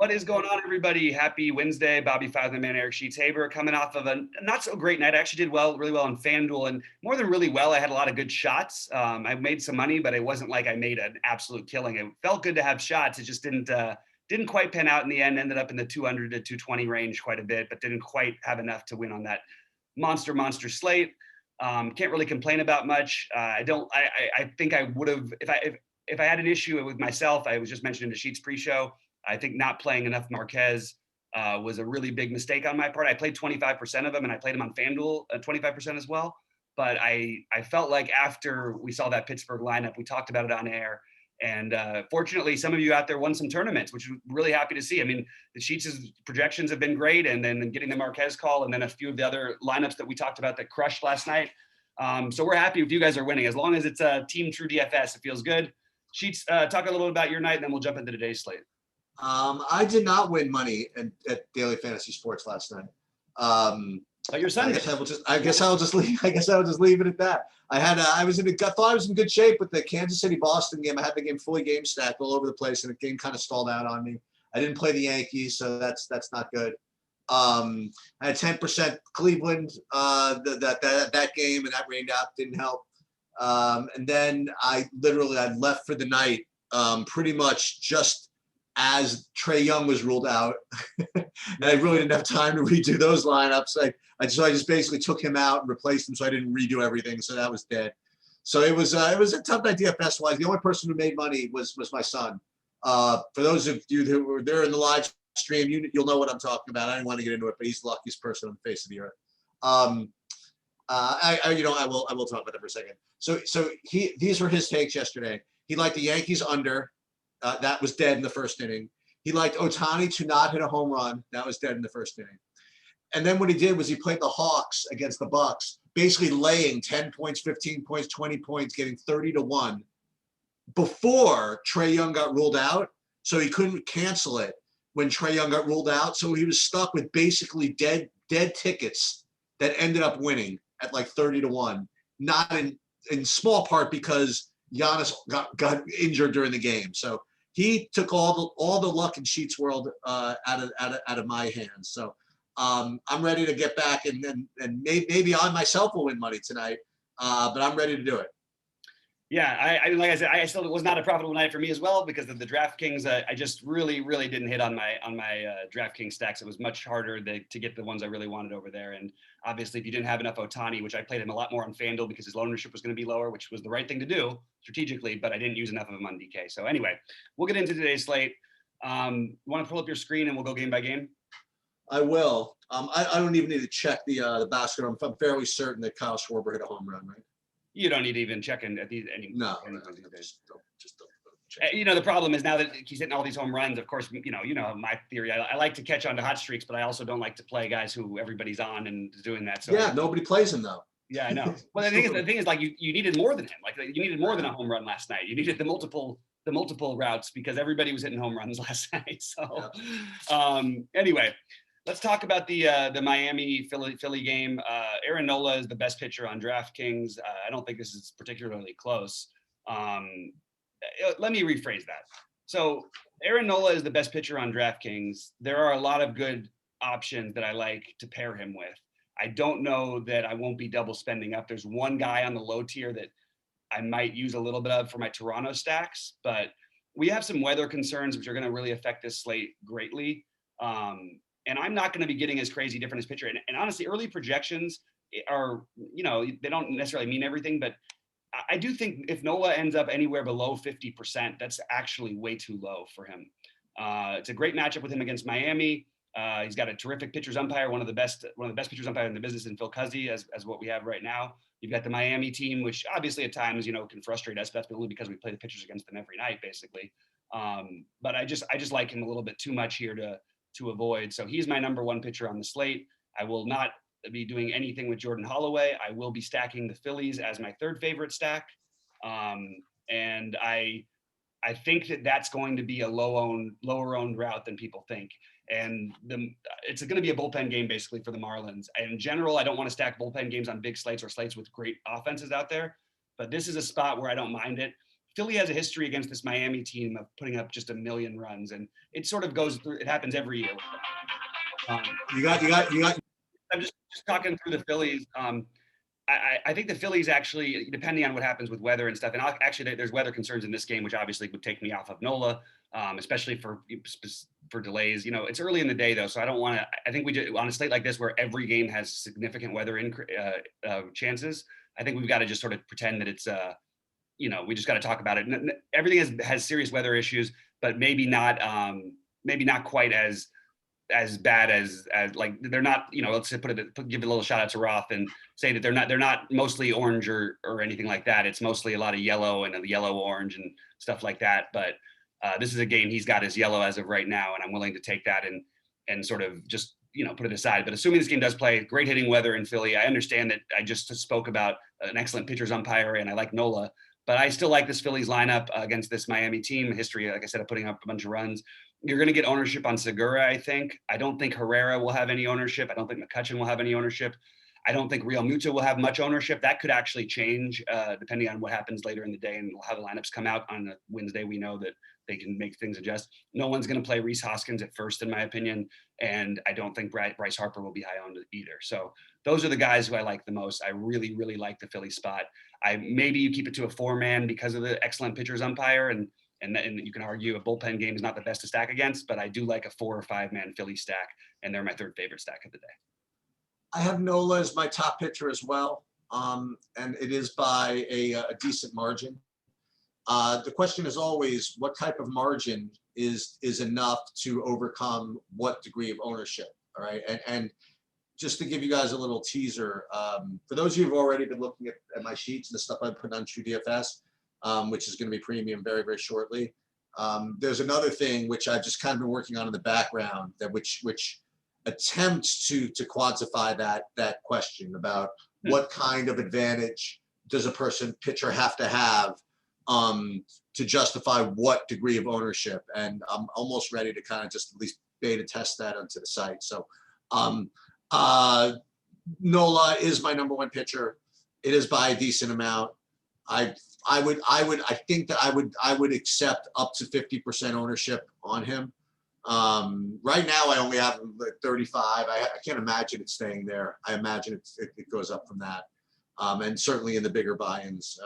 What is going on, everybody? Happy Wednesday. BobbyFi and man Eric Sheets Haber coming off of a not so great night. I actually did really well on FanDuel, and more than really well, I had a lot of good shots. I made some money, but it wasn't like I made an absolute killing. It felt good to have shots. It just didn't quite pan out in the end. Ended up in the 200 to 220 range quite a bit, but didn't quite have enough to win on that monster slate. Can't really complain about much. I think I would have if I had an issue with myself. I was just mentioning the Sheets pre-show. I think not playing enough Marquez was a really big mistake on my part. I played 25% of him, and I played him on FanDuel 25% as well. But I felt like after we saw that Pittsburgh lineup, we talked about it on air. And fortunately, some of you out there won some tournaments, which I'm really happy to see. I mean, the Sheets' projections have been great, and then getting the Marquez call, and then a few of the other lineups that we talked about that crushed last night. So we're happy if you guys are winning. As long as it's a team true DFS, it feels good. Sheets, talk a little bit about your night, and then we'll jump into today's slate. I did not win money at Daily Fantasy Sports last night. But your son, I guess I'll just leave it at that. I thought I was in good shape with the Kansas City Boston game. I had the game fully game stacked all over the place, and the game kind of stalled out on me. I didn't play the Yankees, so that's not good. I had 10% Cleveland that game, and that rained out, didn't help. And then I left for the night pretty much just as Trae Young was ruled out. And I really didn't have time to redo those lineups. So I just basically took him out and replaced him, so I didn't redo everything. So that was dead. So it was a tough night DFS wise. The only person who made money was my son. For those of you who were there in the live stream, you'll know what I'm talking about. I didn't want to get into it, but he's the luckiest person on the face of the earth. I will talk about that for a second. So these were his takes yesterday. He liked the Yankees under. That was dead in the first inning. He liked Ohtani to not hit a home run. That was dead in the first inning. And then what he did was he played the Hawks against the Bucks, basically laying 10 points, 15 points, 20 points, getting 30-1 before Trae Young got ruled out. So he couldn't cancel it when Trae Young got ruled out. So he was stuck with basically dead tickets that ended up winning at like 30-1, not in small part because Giannis got injured during the game. So he took all the luck in Sheets world out of my hands. So I'm ready to get back and maybe I myself will win money tonight. But I'm ready to do it. Yeah, I like I said, I still, it was not a profitable night for me as well because of the DraftKings. I just really didn't hit on my DraftKings stacks. It was much harder to get the ones I really wanted over there. And obviously, if you didn't have enough Ohtani, which I played him a lot more on FanDuel because his ownership was going to be lower, which was the right thing to do strategically, but I didn't use enough of him on DK. So anyway, we'll get into today's slate. Want to pull up your screen and we'll go game by game? I will. I don't even need to check the basket. I'm fairly certain that Kyle Schwarber hit a home run, right? You don't need to even check in at these any. No, just don't. The problem is now that he's hitting all these home runs. Of course, my theory. I like to catch on to hot streaks, but I also don't like to play guys who everybody's on and is doing that. So yeah, nobody plays him though. Yeah, I know. Well, the thing is, like you needed more than him. Like you needed more than a home run last night. You needed the multiple routes because everybody was hitting home runs last night. So, anyway. Let's talk about the Miami Philly game. Aaron Nola is the best pitcher on DraftKings. I don't think this is particularly close. Let me rephrase that. So Aaron Nola is the best pitcher on DraftKings. There are a lot of good options that I like to pair him with. I don't know that I won't be double spending up. There's one guy on the low tier that I might use a little bit of for my Toronto stacks, but we have some weather concerns which are going to really affect this slate greatly. And I'm not going to be getting as crazy different as pitcher. And honestly, early projections are, they don't necessarily mean everything, but I do think if Nola ends up anywhere below 50%, that's actually way too low for him. It's a great matchup with him against Miami. He's got a terrific pitcher's umpire, one of the best pitcher's umpire in the business in Phil Cuzzi, as what we have right now. You've got the Miami team, which obviously at times, can frustrate us. That's only because we play the pitchers against them every night, basically. But I just like him a little bit too much here to avoid. So he's my number one pitcher on the slate. I will not be doing anything with Jordan Holloway. I will be stacking the Phillies as my third favorite stack. And I think that's going to be a lower owned route than people think. And it's going to be a bullpen game basically for the Marlins. And in general, I don't want to stack bullpen games on big slates or slates with great offenses out there. But this is a spot where I don't mind it. Philly has a history against this Miami team of putting up just 1 million runs, and it sort of goes through. It happens every year. Um, You got. I'm just talking through the Phillies. I think the Phillies actually, depending on what happens with weather and stuff, and actually there's weather concerns in this game, which obviously would take me off of Nola, especially for delays. It's early in the day though, so I don't want to. I think we do on a slate like this where every game has significant weather chances. I think we've got to just sort of pretend that it's we just got to talk about it. Everything has serious weather issues, but maybe not quite as bad as like they're not, let's give a little shout out to Roth and say that they're not mostly orange or anything like that. It's mostly a lot of yellow and a yellow orange and stuff like that. But this is a game he's got as yellow as of right now, and I'm willing to take that and sort of just put it aside. But assuming this game does play, great hitting weather in Philly. I understand that I just spoke about an excellent pitcher's umpire and I like Nola, but I still like this Phillies lineup against this Miami team. History, like I said, of putting up a bunch of runs. You're going to get ownership on Segura, I think. I don't think Herrera will have any ownership. I don't think McCutchen will have any ownership. I don't think Real Muto will have much ownership. That could actually change depending on what happens later in the day and how the lineups come out on a Wednesday. We know that they can make things adjust. No one's going to play Rhys Hoskins at first, in my opinion. And I don't think Bryce Harper will be high owned either. So those are the guys who I like the most. I really, really like the Philly spot. Maybe you keep it to a 4-man because of the excellent pitcher's umpire. And you can argue a bullpen game is not the best to stack against, but I do like a 4 or 5-man Philly stack, and they're my third favorite stack of the day. I have Nola as my top pitcher as well, and it is by a decent margin. The question is always, what type of margin is enough to overcome what degree of ownership? All right, and just to give you guys a little teaser, for those of you who've already been looking at my sheets and the stuff I put on True DFS, which is going to be premium very, very shortly. There's another thing which I've just kind of been working on in the background that which attempts to quantify that question about what kind of advantage does a pitcher have to have to justify what degree of ownership. And I'm almost ready to kind of just at least beta test that onto the site. So Nola is my number 1 pitcher. It is by a decent amount. I think that I would accept up to 50% ownership on him. Right now I only have him at 35. I can't imagine it staying there. I imagine it goes up from that. And certainly in the bigger buy-ins,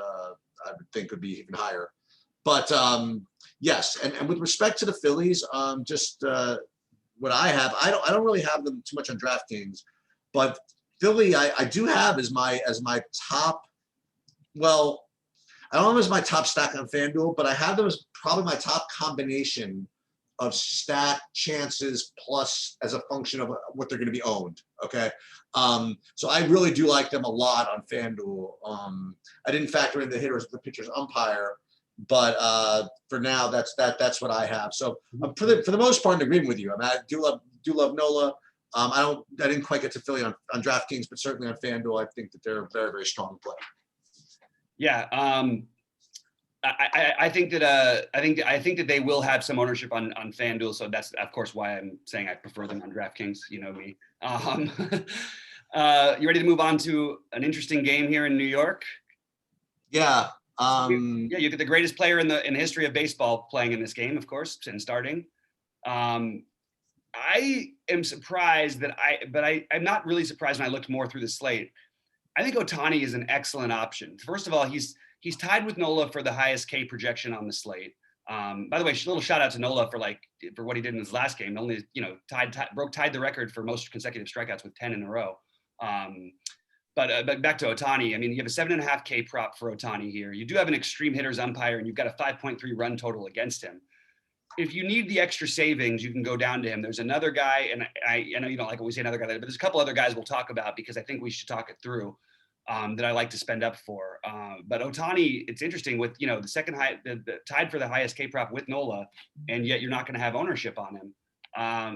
I would think would be even higher. But yes, and with respect to the Phillies, just what I have, I don't really have them too much on DraftKings, but Philly I do have as my top. Well, I don't have them as my top stack on FanDuel, but I have them as probably my top combination of stack chances plus as a function of what they're going to be owned. Okay. So I really do like them a lot on FanDuel. I didn't factor in the pitcher's umpire, but for now, that's what I have. So for the most part, in agreement with you. I mean, I do love Nola. I didn't quite get to Philly on DraftKings, but certainly on FanDuel, I think that they're a very, very strong play. Yeah, I think that they will have some ownership on FanDuel, so that's of course why I'm saying I prefer them on DraftKings. You know me. You ready to move on to an interesting game here in New York? Yeah. Yeah, you get the greatest player in the history of baseball playing in this game, of course, and starting. I am surprised I'm not really surprised when I looked more through the slate. I think Ohtani is an excellent option. First of all, he's tied with Nola for the highest K projection on the slate. By the way, a little shout out to Nola for what he did in his last game. Only tied the record for most consecutive strikeouts with 10 in a row. But back to Ohtani. I mean, you have a 7.5 K prop for Ohtani here. You do have an extreme hitters umpire, and you've got a 5.3 run total against him. If you need the extra savings, you can go down to him. There's another guy, and I know you don't like when we say another guy, but there's a couple other guys we'll talk about because I think we should talk it through. That I like to spend up for. But Ohtani, it's interesting with, the second tied for the highest K prop with Nola, and yet you're not going to have ownership on him.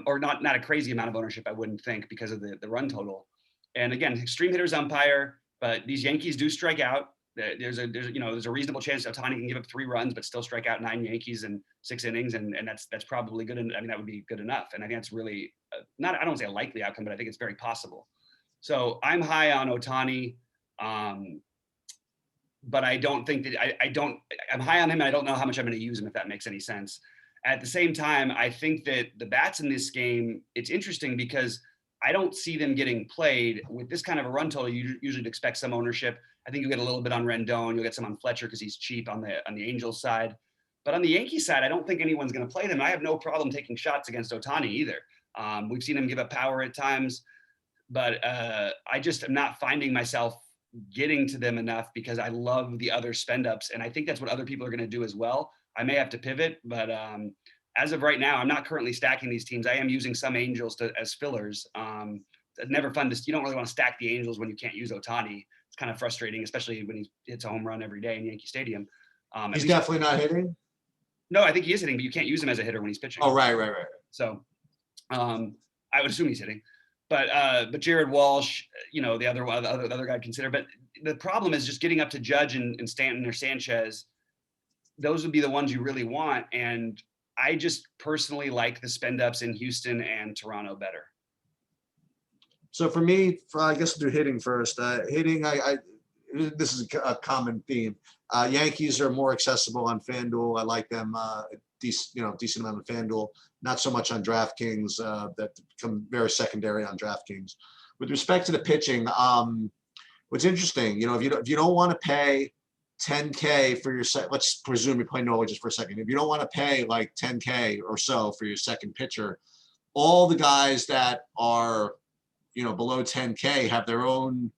Or not a crazy amount of ownership, I wouldn't think, because of the run total. And again, extreme hitters umpire, but these Yankees do strike out. There's a reasonable chance Ohtani can give up 3 runs, but still strike out 9 Yankees in 6 innings. And that's probably good. I mean, that would be good enough. And I think that's really I don't want to say a likely outcome, but I think it's very possible. So I'm high on Ohtani. but I don't think that I'm high on him. And I don't know how much I'm going to use him, if that makes any sense. At the same time, I think that the bats in this game, it's interesting because I don't see them getting played with this kind of a run total. You usually expect some ownership. I think you'll get a little bit on Rendon. You'll get some on Fletcher because he's cheap on the Angels side. But on the Yankees side, I don't think anyone's going to play them. I have no problem taking shots against Ohtani either. We've seen him give up power at times, but I just am not finding myself getting to them enough because I love the other spend ups. And I think that's what other people are going to do as well. I may have to pivot, but as of right now, I'm not currently stacking these teams. I am using some Angels as fillers. It's never fun you don't really want to stack the Angels when you can't use Ohtani. It's kind of frustrating, especially when he hits a home run every day in Yankee Stadium. He's definitely not hitting. No, I think he is hitting, but you can't use him as a hitter when he's pitching. Oh, right. So I would assume he's hitting. But Jared Walsh, the other guy to consider. But the problem is just getting up to Judge and Stanton or Sanchez. Those would be the ones you really want. And I just personally like the spend ups in Houston and Toronto better. So for me, I guess I'll do hitting first. Hitting, this is a common theme. Yankees are more accessible on FanDuel. I like them decent amount on FanDuel. Not so much on DraftKings. That become very secondary on DraftKings. With respect to the pitching, what's interesting, if you don't want to pay $10K for your let's presume you play Nola just for a second. If you don't want to pay like $10K or so for your second pitcher, all the guys that are below $10K have their own,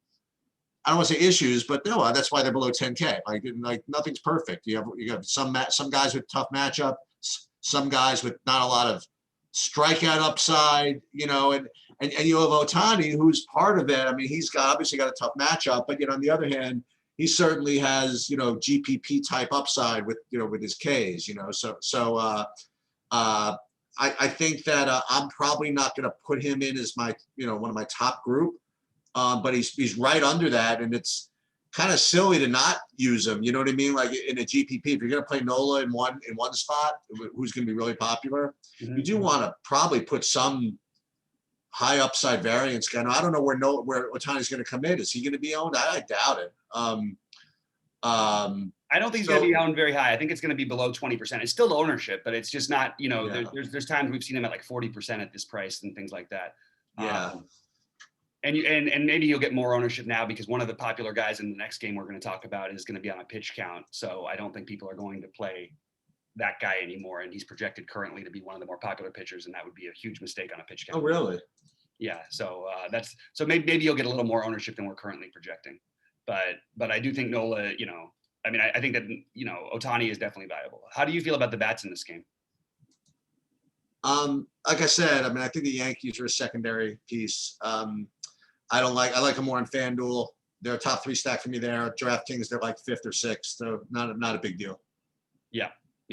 I don't want to say issues, but no, that's why they're below $10K. Like nothing's perfect. You have some guys with tough matchup, some guys with not a lot of strikeout upside, and you have Ohtani, who's part of it. I mean, he's obviously got a tough matchup, but on the other hand, he certainly has GPP type upside with with his Ks. I think that I'm probably not going to put him in as my one of my top group. But he's right under that, and it's kind of silly to not use him. You know what I mean? Like in a GPP, if you're going to play Nola in one spot, who's going to be really popular, you do want to probably put some high upside variance guy. Now, I don't know where Ohtani's going to come in. Is he going to be owned? I doubt it. I don't think he's going to be owned very high. I think it's going to be below 20%. It's still ownership, but it's just not. There's times we've seen him at like 40% at this price and things like that. Yeah. And maybe you'll get more ownership now because one of the popular guys in the next game we're going to talk about is going to be on a pitch count. So I don't think people are going to play that guy anymore. And he's projected currently to be one of the more popular pitchers, and that would be a huge mistake on a pitch count. Oh, really? Yeah. So maybe you'll get a little more ownership than we're currently projecting. But I do think Nola, I think that Ohtani is definitely valuable. How do you feel about the bats in this game? Like I said, I think the Yankees are a secondary piece. I like them more on FanDuel. They're a top 3 stack for me there. DraftKings, they're like 5th or 6th, so not a big deal. Yeah,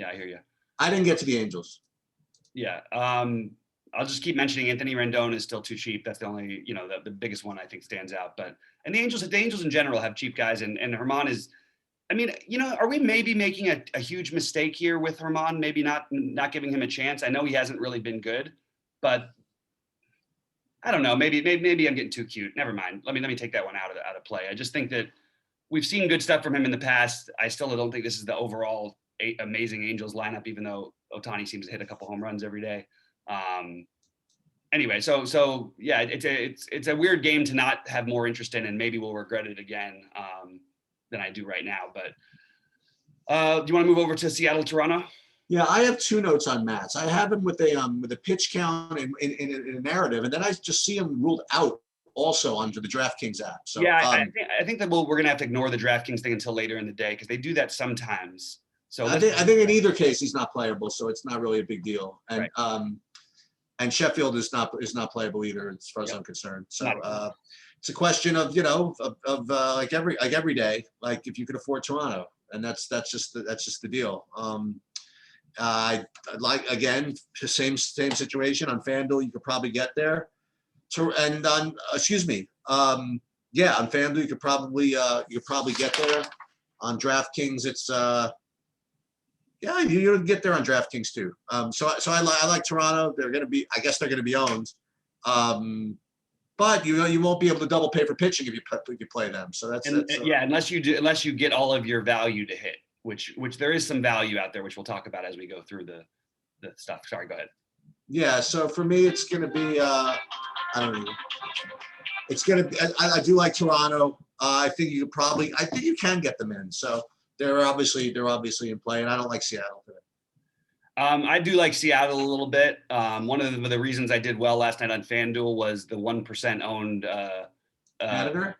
I hear you. I didn't get to the Angels. Yeah, I'll just keep mentioning Anthony Rendon is still too cheap. That's the only, the biggest one I think stands out. And the Angels in general have cheap guys, and Herman is. Are we maybe making a huge mistake here with Herman? Maybe not giving him a chance. I know he hasn't really been good, but I don't know. Maybe I'm getting too cute. Never mind. Let me take that one out of play. I just think that we've seen good stuff from him in the past. I still don't think this is the overall amazing Angels lineup, even though Ohtani seems to hit a couple home runs every day. Anyway, so yeah, it's a weird game to not have more interest in, and maybe we'll regret it again than I do right now. But do you want to move over to Seattle, Toronto? Yeah, I have 2 notes on Mats. I have him with a pitch count in a narrative, and then I just see him ruled out also onto the DraftKings app. So yeah, I think that we're going to have to ignore the DraftKings thing until later in the day because they do that sometimes. So I think in either case he's not playable, so it's not really a big deal. And right. And Sheffield is not playable either, as far as I'm concerned. So it's a question of like every day, like if you could afford Toronto, and that's just the deal. I like, again, same situation on FanDuel. You could probably get there. And on on FanDuel you could probably get there. On DraftKings, it's you get there on DraftKings too. So I like Toronto. I guess they're going to be owned. But but you won't be able to double pay for pitching if you play them. So that's yeah, unless you get all of your value to hit, which there is some value out there, which we'll talk about as we go through the stuff. Sorry, go ahead. Yeah, so for me, it's going to be I don't know. It's going to be I do like Toronto. I think you can get them in. So they're obviously in play, and I don't like Seattle today. I do like Seattle a little bit. One of the reasons I did well last night on FanDuel was the 1% owned. Haniger?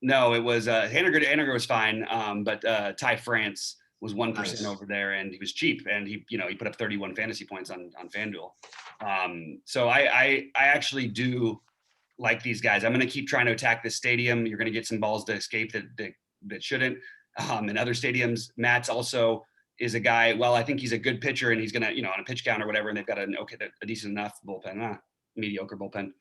No, it was Haniger was fine, but Ty France was 1% Nice. over there, and he was cheap, and he put up 31 fantasy points on FanDuel. So I actually do like these guys. I'm going to keep trying to attack this stadium. You're going to get some balls to escape that shouldn't. In other stadiums, Matt's also is a guy. Well, I think he's a good pitcher, and he's going to on a pitch count or whatever, and they've got a decent enough bullpen, mediocre bullpen.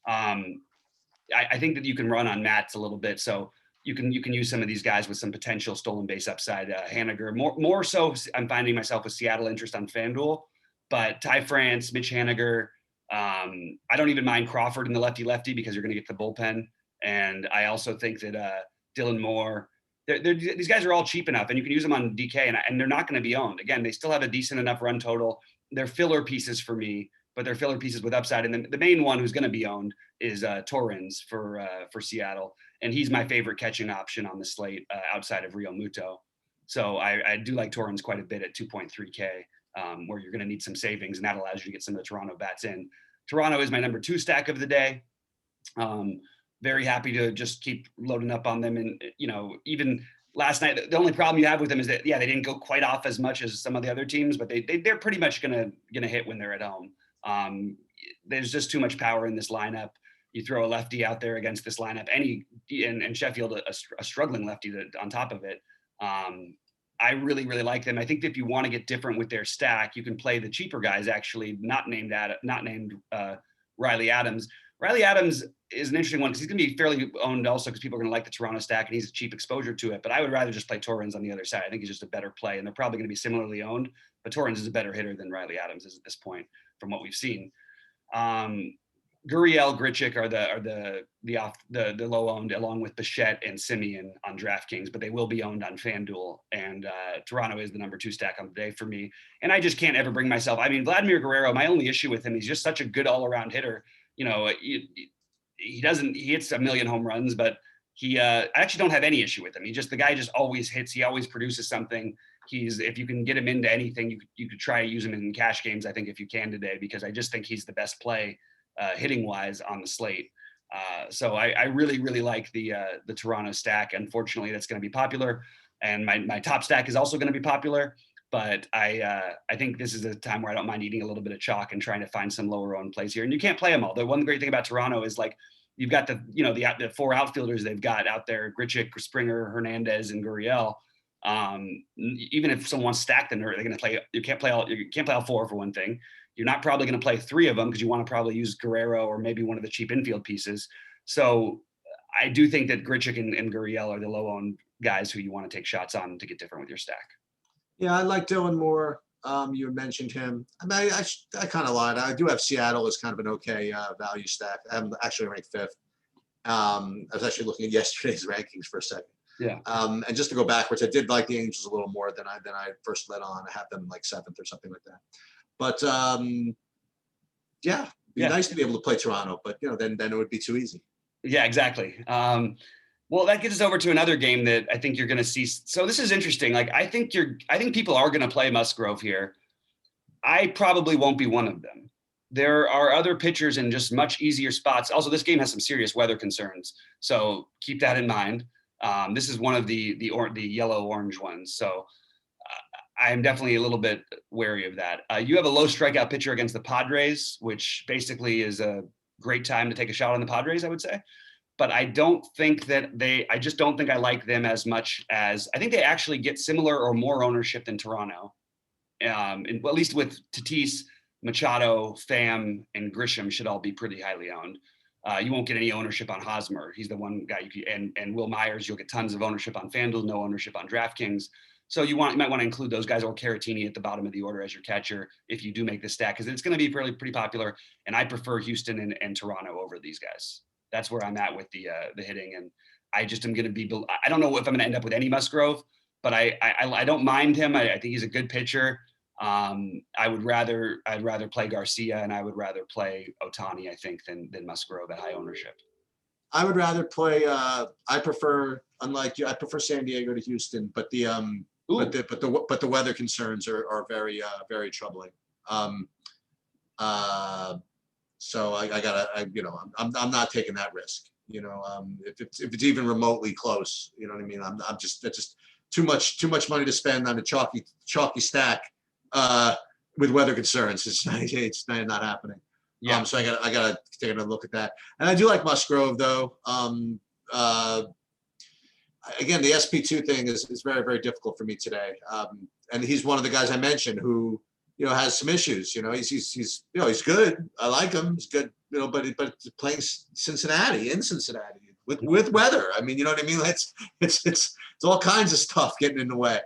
I think that you can run on Matt's a little bit, so you can use some of these guys with some potential stolen base upside. Haniger, more so, I'm finding myself with Seattle interest on FanDuel, but Ty France, Mitch Haniger. I don't even mind Crawford in the lefty because you're going to get the bullpen, and I also think that Dylan Moore. These guys are all cheap enough, and you can use them on DK, and they're not going to be owned. Again, they still have a decent enough run total. They're filler pieces for me, but they're filler pieces with upside. And then the main one who's going to be owned is Torrens for Seattle, and he's my favorite catching option on the slate outside of Real Muto. So I do like Torrens quite a bit at 2.3K, where you're going to need some savings, and that allows you to get some of the Toronto bats in. Toronto is my number 2 stack of the day. Very happy to just keep loading up on them. And, even last night, the only problem you have with them is that, they didn't go quite off as much as some of the other teams, but they're pretty much going to hit when they're at home. There's just too much power in this lineup. You throw a lefty out there against this lineup, and Sheffield, a struggling lefty on top of it. I really, really like them. I think that if you want to get different with their stack, you can play the cheaper guys, actually not named Riley Adams. Riley Adams is an interesting one because he's going to be fairly owned also because people are going to like the Toronto stack, and he's a cheap exposure to it. But I would rather just play Torrens on the other side. I think he's just a better play, and they're probably going to be similarly owned. But Torrens is a better hitter than Riley Adams is at this point from what we've seen. Gurriel, Grichuk are the low owned, along with Bichette and Simeon on DraftKings, but they will be owned on FanDuel. And Toronto is the number 2 stack on the day for me. And I just can't ever bring myself. I mean, Vladimir Guerrero, my only issue with him, he's just such a good all around hitter. He hits a million home runs, but I actually don't have any issue with him. The guy just always hits. He always produces something. If you can get him into anything, you could try to use him in cash games, I think, if you can today, because I just think he's the best play hitting wise on the slate. So I really, really like the Toronto stack. Unfortunately, that's going to be popular. And my top stack is also going to be popular. But I think this is a time where I don't mind eating a little bit of chalk and trying to find some lower owned plays here. And you can't play them all. The one great thing about Toronto is you've got the 4 outfielders they've got out there: Grichuk, Springer, Hernandez, and Gurriel. Even if someone wants to stack them, they're going to play. You can't play all 4 for one thing. You're not probably going to play 3 of them because you want to probably use Guerrero or maybe one of the cheap infield pieces. So I do think that Grichuk and Gurriel are the low owned guys who you want to take shots on to get different with your stack. Yeah, I like Dylan Moore. You mentioned him. I mean, I kind of lied. I do have Seattle as kind of an okay value stack. I'm actually ranked 5th. I was actually looking at yesterday's rankings for a second. Yeah. And just to go backwards, I did like the Angels a little more than I first let on. I have them 7th or something like that. But it'd be nice to be able to play Toronto, but then it would be too easy. Yeah, exactly. Well, that gets us over to another game that I think you're going to see. So this is interesting. I think people are going to play Musgrove here. I probably won't be one of them. There are other pitchers in just much easier spots. Also, this game has some serious weather concerns, so keep that in mind. This is one of the yellow-orange ones, so I'm definitely a little bit wary of that. You have a low strikeout pitcher against the Padres, which basically is a great time to take a shot on the Padres, I would say. But I don't think that I just don't think I like them as much as I think they actually get similar or more ownership than Toronto. At least with Tatis, Machado, Pham, and Grisham should all be pretty highly owned. You won't get any ownership on Hosmer. He's the one guy and Will Myers, you'll get tons of ownership on FanDuel, no ownership on DraftKings. So you might want to include those guys, or Caratini at the bottom of the order as your catcher if you do make the stack, because it's going to be pretty popular. And I prefer Houston and Toronto over these guys. that's where I'm at with the hitting. And I just am going to be, I don't know if I'm going to end up with any Musgrove, but I don't mind him. I think he's a good pitcher. I'd rather play Garcia, and I would rather play Ohtani, I think, than Musgrove at high ownership. I would rather play. I prefer, unlike you, I prefer San Diego to Houston, but the weather concerns are very very troubling. So I gotta, I'm not taking that risk. If it's even remotely close, you know what I mean. That's just too much money to spend on a chalky stack with weather concerns. It's not happening. Yeah. So I gotta take a look at that. And I do like Musgrove though. Again, the SP2 thing is very, very difficult for me today. And he's one of the guys I mentioned who, has some issues. He's good. I like him. He's good. But playing Cincinnati with weather. I mean, you know what I mean? It's all kinds of stuff getting in the way.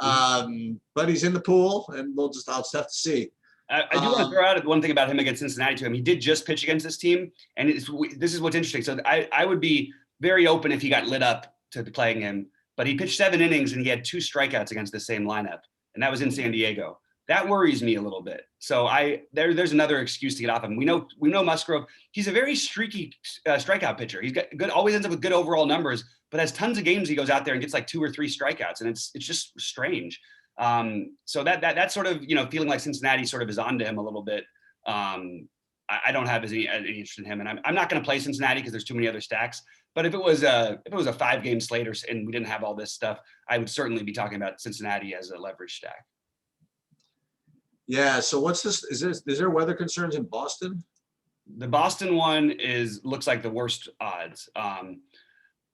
But he's in the pool, and I'll just have to see. I do want to throw out one thing about him against Cincinnati to him. He did just pitch against this team, and this is what's interesting. So I would be very open if he got lit up to playing him, but he pitched 7 innings and he had 2 strikeouts against the same lineup, and that was in San Diego. That worries me a little bit. So there's another excuse to get off him. We know Musgrove. He's a very streaky strikeout pitcher. He's got good, always ends up with good overall numbers, but has tons of games he goes out there and gets like 2 or 3 strikeouts, and it's just strange. So that sort of, feeling like Cincinnati sort of is onto him a little bit. I don't have any interest in him, and I'm not going to play Cincinnati because there's too many other stacks. But if it was a 5-game slate and we didn't have all this stuff, I would certainly be talking about Cincinnati as a leverage stack. Yeah. So what's this? Is there weather concerns in Boston? The Boston one looks like the worst odds.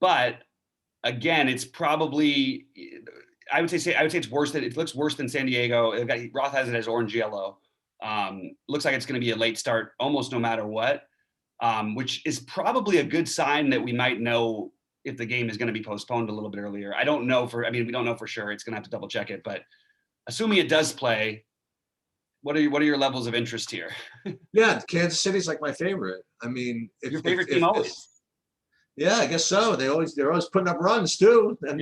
But again, it's probably, I would say it's worse it looks worse than San Diego. Roth has it as orange yellow. Looks like it's going to be a late start almost no matter what, which is probably a good sign that we might know if the game is going to be postponed a little bit earlier. We don't know for sure. It's going to have to double check it, but assuming it does play, what are your levels of interest here? Yeah, Kansas City's like my favorite. I mean, your favorite team always. Yeah, I guess so. They're always putting up runs too, and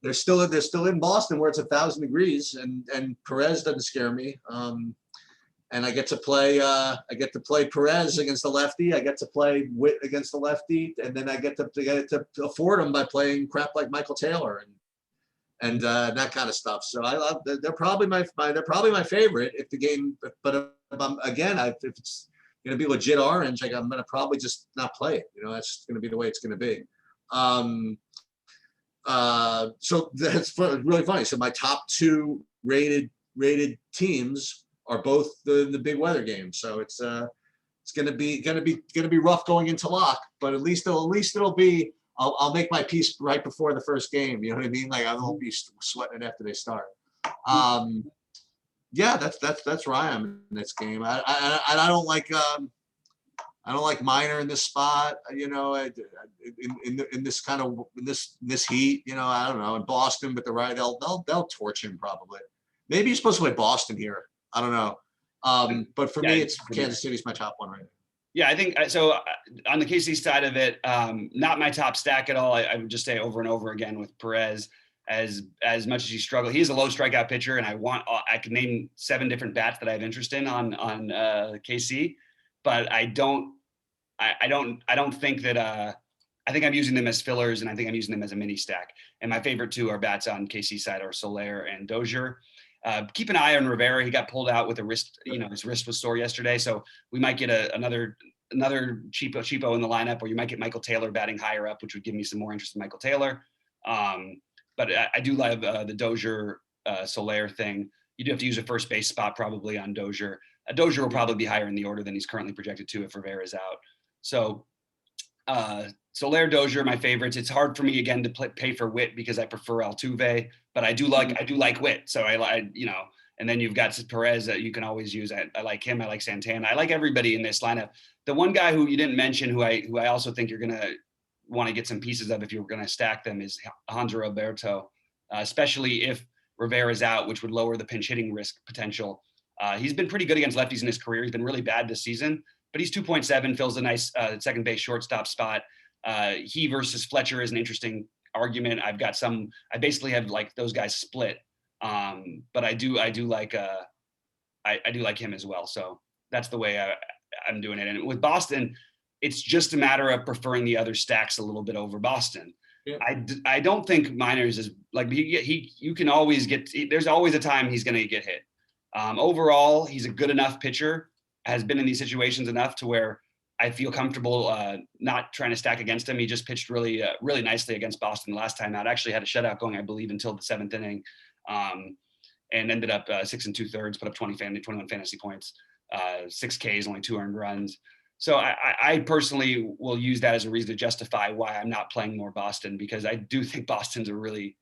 they're still in Boston where it's 1,000 degrees, and Perez doesn't scare me. And I get to play Perez against the lefty. I get to play Witt against the lefty, and then I get to afford them by playing crap like Michael Taylor and that kind of stuff. So they're probably my favorite if the game. But if it's going to be legit orange, I'm going to probably just not play it. That's just going to be the way it's going to be. So that's really funny. So my top 2 rated teams are both the big weather games. So it's going to be rough going into lock, but at least it'll be. I'll make my peace right before the first game. You know what I mean? Like I won't be sweating it after they start. Yeah, that's where I am in this game. I don't like Minor in this spot. In this kind of this heat. I don't know. In Boston with the right, they'll torch him probably. Maybe you're supposed to play Boston here. I don't know. But for me, it's Kansas City's my top one right now. Yeah, I think so. On the KC side of it, not my top stack at all. I would just say over and over again with Perez, as much as he struggled, he's a low strikeout pitcher, and I could name 7 different bats that I have interest in on KC, but I don't think that. I think I'm using them as fillers, and I think I'm using them as a mini stack. And my favorite 2 are bats on KC side are Soler and Dozier. Keep an eye on Rivera. He got pulled out with a wrist. His wrist was sore yesterday, so we might get another cheapo in the lineup, or you might get Michael Taylor batting higher up, which would give me some more interest in Michael Taylor. But I do love the Dozier Soler thing. You do have to use a first base spot probably on Dozier. Dozier will probably be higher in the order than he's currently projected to if Rivera's out. So Soler, Dozier, my favorites. It's hard for me again to pay for Witt because I prefer Altuve, but I do like Witt. So and then you've got Perez that you can always use. I like him. I like Santana. I like everybody in this lineup. The one guy who you didn't mention, who I also think you're gonna want to get some pieces of if you're gonna stack them, is Hanser Alberto, especially if Rivera's out, which would lower the pinch hitting risk potential. He's been pretty good against lefties in his career. He's been really bad this season, but he's 2.7, fills a nice second base shortstop spot. He versus Fletcher is an interesting argument. I basically have like those guys split. But I do like I do like him as well. So that's the way I'm doing it. And with Boston, it's just a matter of preferring the other stacks a little bit over Boston. Yeah. I don't think Miners is like you can always there's always a time he's going to get hit. Overall, he's a good enough pitcher, has been in these situations enough to where I feel comfortable not trying to stack against him. He just pitched really nicely against Boston the last time out. Actually had a shutout going, I believe, until the 7th inning, and ended up 6 2/3, put up 21 fantasy points, 6 Ks, only 2 earned runs. So I personally will use that as a reason to justify why I'm not playing more Boston, because I do think Boston's a really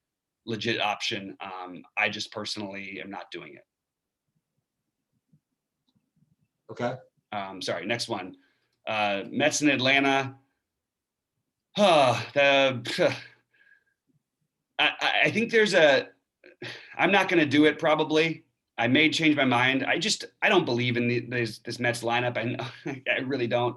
legit option. I just personally am not doing it. Okay. Sorry, next one. Mets in Atlanta. I think I'm not going to do it probably. I may change my mind. I don't believe in this Mets lineup. I really don't.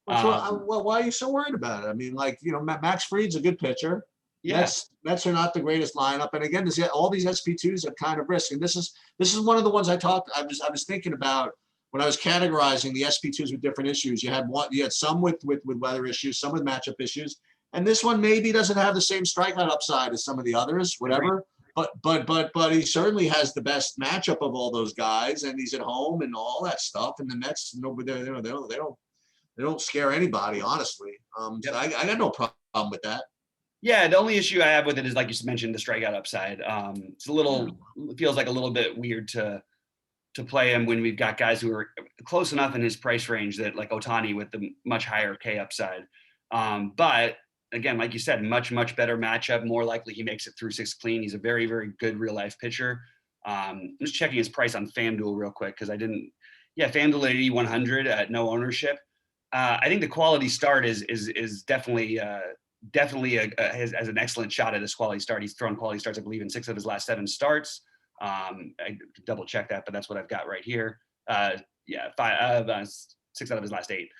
Well, why are you so worried about it? I mean, like, Max Fried's a good pitcher. Yeah. Mets are not the greatest lineup. And again, all these SP2s are kind of risky. And this is one of the ones I was thinking about when I was categorizing the SP2s with different issues. You had some with weather issues, some with matchup issues. And this one maybe doesn't have the same strikeout upside as some of the others, whatever. Right. But he certainly has the best matchup of all those guys, and he's at home and all that stuff. And the Mets, they don't scare anybody, honestly. Yep. So I got no problem with that. Yeah, the only issue I have with it is, like you mentioned, the strikeout upside. It feels like a little bit weird to play him when we've got guys who are close enough in his price range that, like Ohtani, with the much higher K upside. But again, like you said, much better matchup. More likely he makes it through 6 clean. He's a very, very good real life pitcher. I'm just checking his price on FanDuel real quick because I didn't. Yeah, FanDuel at 8,100 at no ownership. I think the quality start is definitely has an excellent shot at his quality start. He's thrown quality starts, I believe, in 6 of his last 7 starts. I could double check that, but that's what I've got right here. 6 out of his last 8.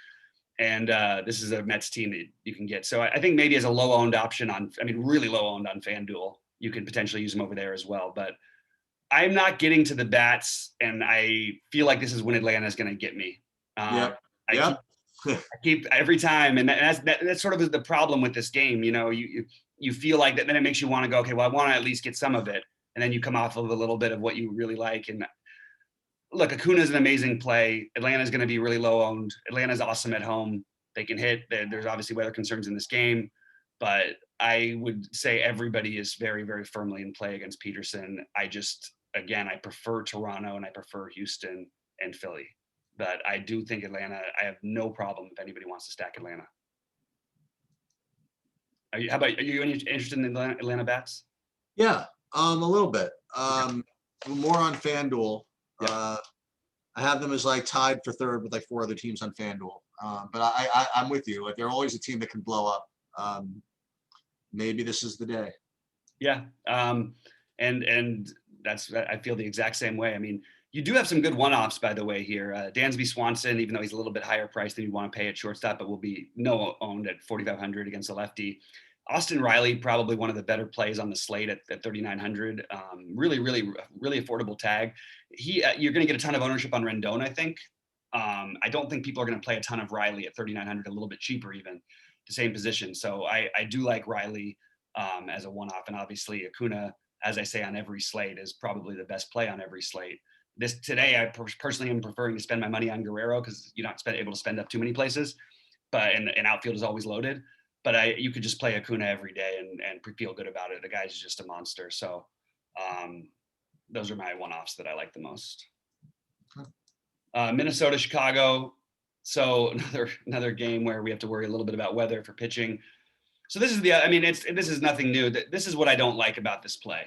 And this is a Mets team that you can get. So I think maybe as a low-owned option really low-owned on FanDuel, you can potentially use them over there as well. But I'm not getting to the bats, and I feel like this is when Atlanta is going to get me. I keep every time, and that's sort of the problem with this game. You feel like that, then it makes you want to go, okay, well, I want to at least get some of it, and then you come off of a little bit of what you really like. And look, Acuna is an amazing play. Atlanta's going to be really low owned. Atlanta's awesome at home. They can hit. There's obviously weather concerns in this game, but I would say everybody is very, very firmly in play against Peterson. I prefer Toronto, and I prefer Houston and Philly. But I do think Atlanta, I have no problem if anybody wants to stack Atlanta. Are you interested in the Atlanta bats? Yeah, a little bit. More on FanDuel. Yep. I have them as like tied for 3rd with like 4 other teams on FanDuel. But I'm with you. Like, they're always a team that can blow up. Maybe this is the day. Yeah. And I feel the exact same way. I mean, you do have some good one-offs, by the way, here. Dansby Swanson, even though he's a little bit higher priced than you want to pay at shortstop, but will be owned at 4,500 against a lefty. Austin Riley, probably one of the better plays on the slate at 3,900. Really, really, really affordable tag. You're going to get a ton of ownership on Rendon, I think. I don't think people are going to play a ton of Riley at 3,900, a little bit cheaper even, the same position. So I do like Riley as a one-off. And obviously Acuna, as I say on every slate, is probably the best play on every slate. Today, I personally am preferring to spend my money on Guerrero because you're not able to spend up too many places. And outfield is always loaded. But you could just play Acuna every day and feel good about it. The guy's just a monster. So those are my one-offs that I like the most. Minnesota, Chicago. So another game where we have to worry a little bit about weather for pitching. So this is this is nothing new. This is what I don't like about this play.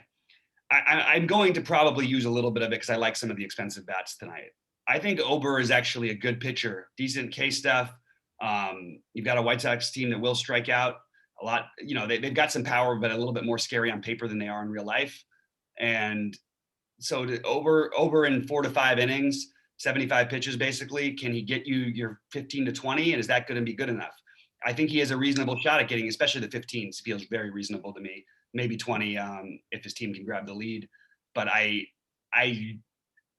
I'm going to probably use a little bit of it because I like some of the expensive bats tonight. I think Ober is actually a good pitcher, decent K stuff. You've got a White Sox team that will strike out a lot. They've got some power, but a little bit more scary on paper than they are in real life. And so over in 4 to 5 innings 75 pitches basically. Can he get you your 15 to 20? And is that going to be good enough? I think he has a reasonable shot at getting, especially the 15s feels very reasonable to me. Maybe 20 if his team can grab the lead. But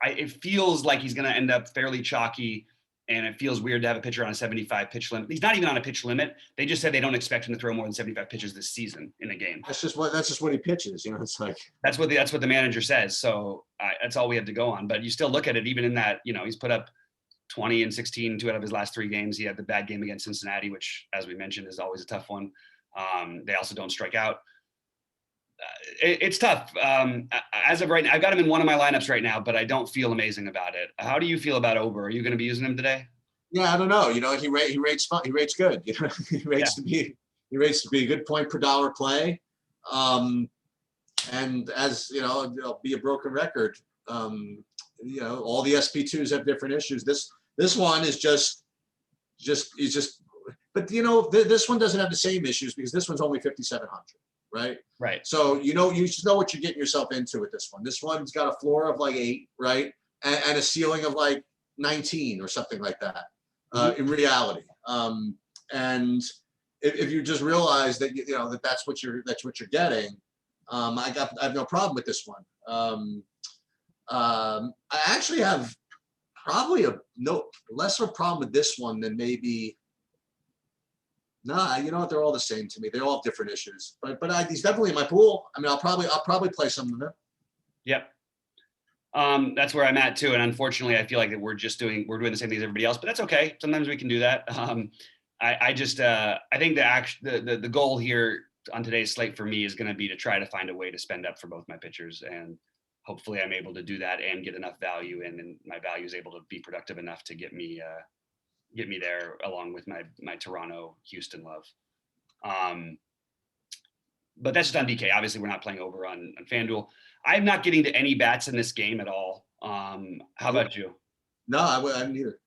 it feels like he's going to end up fairly chalky, and it feels weird to have a pitcher on a 75 pitch limit. He's not even on a pitch limit. They just said they don't expect him to throw more than 75 pitches this season in a game. That's just what he pitches. You know, it's like that's what the manager says. So that's all we have to go on. But you still look at it, even in that, you know, he's put up 20 and 16, 2 out of his last 3 games. He had the bad game against Cincinnati, which, as we mentioned, is always a tough one. They also don't strike out. It's tough. As of right now, I've got him in one of my lineups right now, but I don't feel amazing about it. How do you feel about Ober? Are you going to be using him today? Yeah, I don't know. You know, he rates fun. He rates good. You know, he rates to be a good point per dollar play. And as you know, it'll be a broken record. You know, all the SP2s have different issues. This one is just. But you know, this one doesn't have the same issues because this one's only 5,700. Right. Right. So, you know, you just know what you're getting yourself into with this one. This one's got a floor of like 8, right? And a ceiling of like 19 or something like that, in reality. And if you just realize that, you know, that's what you're getting, I have no problem with this one. I actually have probably less of a problem with this one than maybe. Nah, you know what? They're all the same to me. They all have different issues, but he's definitely in my pool. I mean, I'll probably play some of them. Yep. That's where I'm at too. And unfortunately, I feel like that we're doing the same thing as everybody else, but that's okay. Sometimes we can do that. I think the goal here on today's slate for me is going to be to try to find a way to spend up for both my pitchers, and hopefully I'm able to do that and get enough value in, and my value is able to be productive enough to get me there along with my Toronto Houston love. But that's just on DK. Obviously we're not playing over on FanDuel. I'm not getting to any bats in this game at all. How about you? No, I wouldn't either.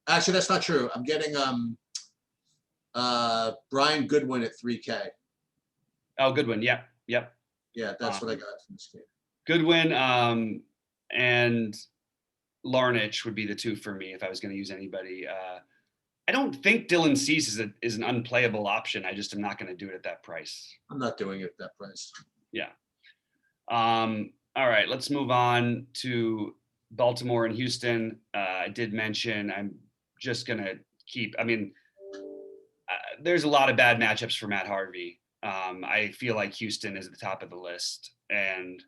Actually, that's not true. I'm getting Brian Goodwin at 3K. Oh, Goodwin. Yep. Yeah, that's what I got from this game. Goodwin and Larnach would be the 2 for me if I was going to use anybody. I don't think Dylan Cease is an unplayable option. I just am not going to do it at that price. I'm not doing it at that price. Yeah. All right, let's move on to Baltimore and Houston. I did mention I'm just going to keep. I mean, there's a lot of bad matchups for Matt Harvey. I feel like Houston is at the top of the list, and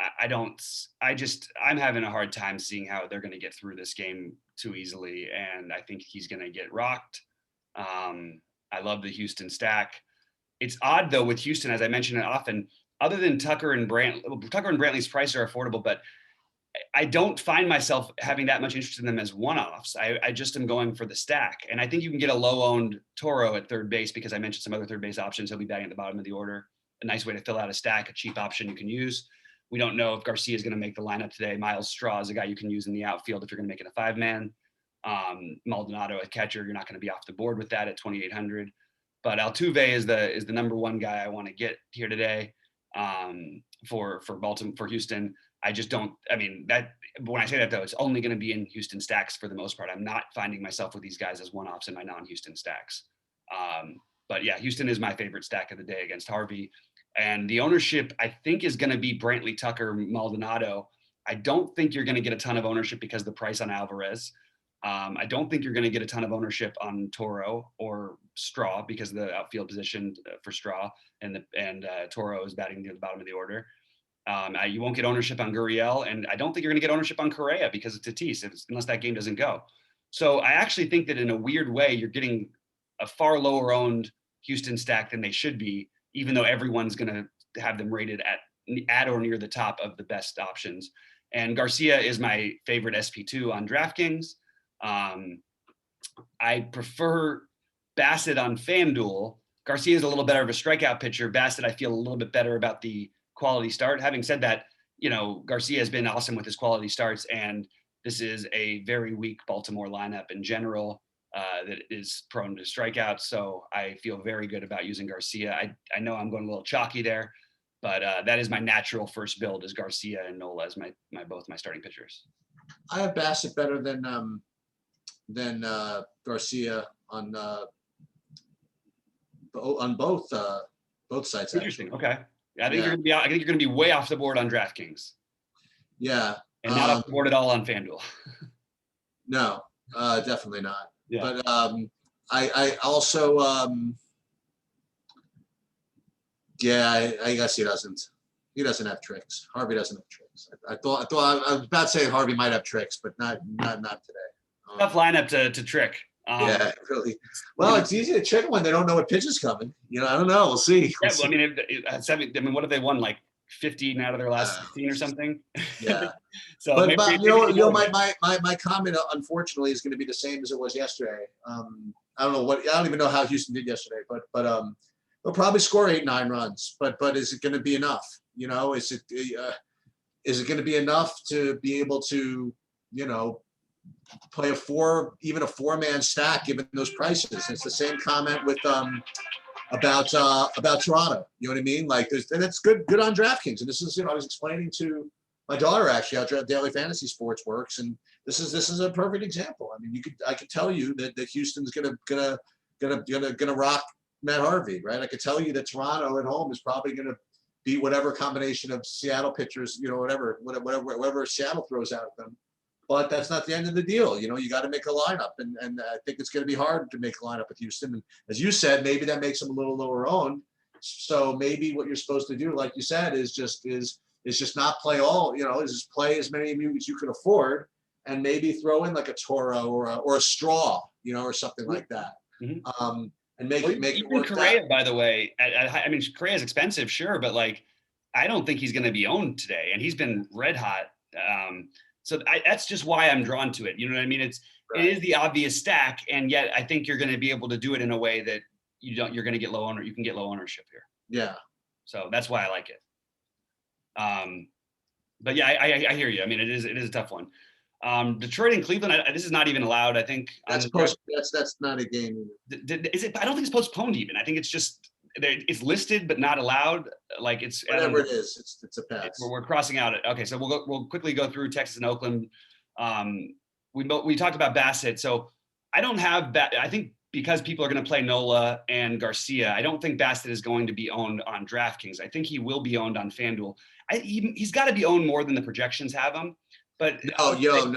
I'm having a hard time seeing how they're going to get through this game too easily. And I think he's going to get rocked. I love the Houston stack. It's odd though with Houston, as I mentioned it often, other than Tucker and Brantley's prices are affordable, but I don't find myself having that much interest in them as one-offs. I just am going for the stack. And I think you can get a low-owned Toro at third base because I mentioned some other third base options. He'll be batting at the bottom of the order. A nice way to fill out a stack, a cheap option you can use. We don't know if Garcia is going to make the lineup today. Miles Straw is a guy you can use in the outfield if you're going to make it a 5-man. Maldonado at catcher, you're not going to be off the board with that at 2,800. But Altuve is the number 1 guy I want to get here today for Baltimore, for Houston. I just don't. I mean, that when I say that though, it's only going to be in Houston stacks for the most part. I'm not finding myself with these guys as one-offs in my non-Houston stacks. But yeah, Houston is my favorite stack of the day against Harvey. And the ownership, I think, is going to be Brantley, Tucker, Maldonado. I don't think you're going to get a ton of ownership because of the price on Alvarez. I don't think you're going to get a ton of ownership on Toro or Straw because of the outfield position for Straw, and Toro is batting near the bottom of the order. You won't get ownership on Gurriel, and I don't think you're going to get ownership on Correa because it's Tatis, unless that game doesn't go. So I actually think that in a weird way, you're getting a far lower owned Houston stack than they should be, even though everyone's going to have them rated at or near the top of the best options. And Garcia is my favorite SP2 on DraftKings. I prefer Bassett on FanDuel. Garcia is a little better of a strikeout pitcher. Bassett, I feel a little bit better about the quality start. Having said that, you know, Garcia has been awesome with his quality starts, and this is a very weak Baltimore lineup in general that is prone to strikeouts. So I feel very good about using Garcia. I know I'm going a little chalky there, but that is my natural first build is Garcia and Nola as both my starting pitchers. I have Bassett better than Garcia on both sites. Interesting. Actually. Okay. I think Yeah. you're gonna be I think you're gonna be way off the board on DraftKings. Yeah. And not off the board at all on FanDuel. No, definitely not. Yeah. But I also I guess he doesn't. He doesn't have tricks. Harvey doesn't have tricks. I was about to say Harvey might have tricks, but not today. Tough lineup to trick. Yeah, really. Well, it's easy to trick when they don't know what pitch is coming. I don't know. We'll see. Yeah, well, I mean, what have they won? Like 15 out of their last 16 or something? Yeah. So, but maybe my comment, unfortunately, is going to be the same as it was yesterday. I don't even know how Houston did yesterday, but they'll probably score 8-9 runs. But is it going to be enough? Is it going to be enough to be able to play a 4-man stack given those prices? It's the same comment with about Toronto. You know what I mean? Like and it's good on DraftKings. And this is I was explaining to my daughter actually how daily fantasy sports works, and this is a perfect example. I mean, I could tell you that Houston's gonna rock Matt Harvey, right? I could tell you that Toronto at home is probably gonna beat whatever combination of Seattle pitchers, whatever Seattle throws out at them. But that's not the end of the deal. You got to make a lineup, and I think it's going to be hard to make a lineup with Houston. And as you said, maybe that makes them a little lower owned. So maybe what you're supposed to do, like you said, is just not play all. Is just play as many of you as you can afford, and maybe throw in like a Toro or a Straw, or something like that. Mm-hmm. And make it work. Correa, by the way, I mean, Correa's expensive, sure, but like, I don't think he's going to be owned today, and he's been red hot. So that's just why I'm drawn to it. You know what I mean? It is the obvious stack, and yet I think you're going to be able to do it in a way that you're going to get you can get low ownership here. Yeah. So that's why I like it. But yeah, I hear you. I mean, it is a tough one. Detroit and Cleveland, this is not even allowed. I think that's not a game. Is it? I don't think it's postponed even. I think it's just it's listed but not allowed. Like it's whatever it is. It's a pass. We're crossing out it. Okay, so we'll quickly go through Texas and Oakland. We talked about Bassett, so I don't have I think because people are going to play Nola and Garcia, I don't think Bassett is going to be owned on DraftKings. I think he will be owned on FanDuel. He's got to be owned more than the projections have him. But no, he'll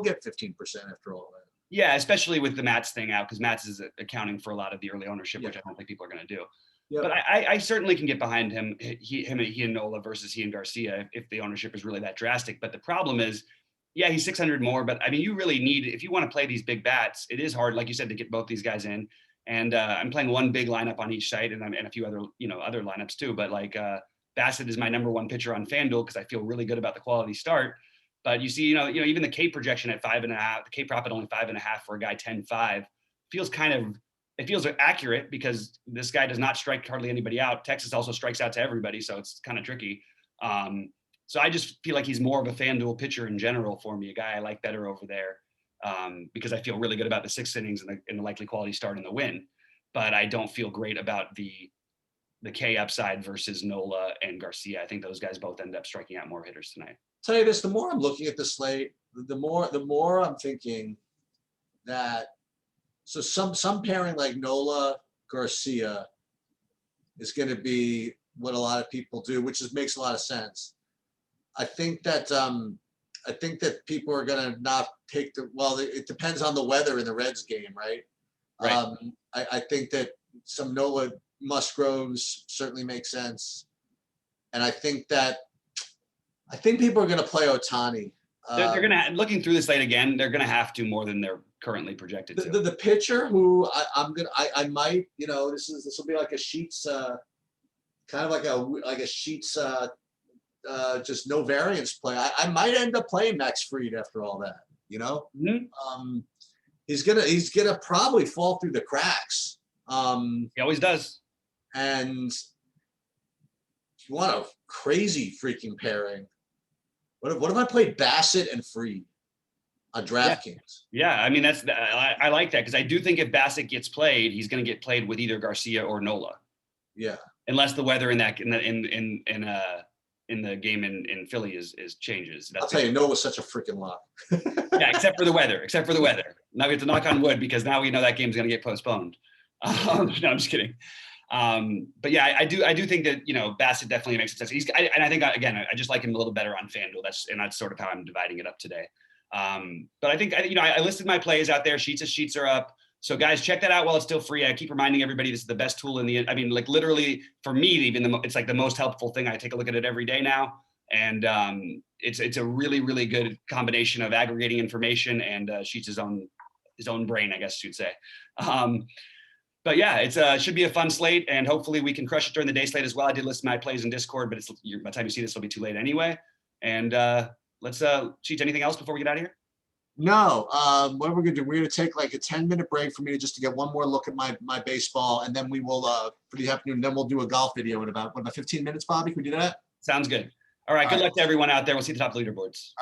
get 15% after all that. Yeah, especially with the Mats thing out, because Mats is accounting for a lot of the early ownership, which I don't think people are going to do. Yep. But I certainly can get behind him and Nola versus he and Garcia if the ownership is really that drastic. But the problem is, yeah, he's 600 more. But I mean, you really need, if you want to play these big bats, it is hard, like you said, to get both these guys in. And I'm playing one big lineup on each site, and a few other other lineups too. But like Bassett is my number one pitcher on FanDuel because I feel really good about the quality start. But you see, even the K projection at 5.5, the K prop at only 5.5 for a guy 10.5 feels accurate because this guy does not strike hardly anybody out. Texas also strikes out to everybody, so it's kind of tricky. So I just feel like he's more of a FanDuel pitcher in general for me, a guy I like better over there because I feel really good about the 6 innings and the likely quality start and the win. But I don't feel great about the K upside versus Nola and Garcia. I think those guys both end up striking out more hitters tonight. Tell you this, the more I'm looking at the slate, the more I'm thinking that some pairing like Nola Garcia is going to be what a lot of people do, which makes a lot of sense. I think that people are going to not take it depends on the weather in the Reds game, right? Right. I think that some Nola Musgroves certainly makes sense, and I think people are going to play Ohtani. They're going to, looking through this slate again, they're going to have to more than they're currently projected to. The pitcher who I might, this will be like a Sheets, kind of like a Sheets, just no variance play. I might end up playing Max Fried after all that, Mm-hmm. He's gonna probably fall through the cracks. He always does. And if you want a crazy freaking pairing, what if I played Bassett and Fried on DraftKings? Yeah, I mean I like that because I do think if Bassett gets played, he's going to get played with either Garcia or Nola. Yeah. Unless the weather in in the game in Philly is changes. I'll tell you, no was such a freaking lock. Yeah, except for the weather. Now we have to knock on wood because now we know that game's going to get postponed. No, I'm just kidding. But yeah, I do think that, Bassett definitely makes sense. And I think, again, I just like him a little better on FanDuel. That's sort of how I'm dividing it up today. But I think, I listed my plays out there. Sheets are up. So guys, check that out while it's still free. I keep reminding everybody this is the best tool like literally for me, it's like the most helpful thing. I take a look at it every day now. And it's a really, really good combination of aggregating information and Sheets' his own brain, I guess you'd say. But yeah, it should be a fun slate, and hopefully we can crush it during the day slate as well. I did list my plays in Discord, but by the time you see this, it'll be too late anyway. And let's Sheets, anything else before we get out of here? No, what are we gonna do? We're gonna take like a 10-minute break for me just to get one more look at my baseball, and then we will for the afternoon. Then we'll do a golf video in about 15 minutes. Bobby, can we do that? Sounds good. All right. Good luck to everyone out there. We'll see you at the top of the leaderboards.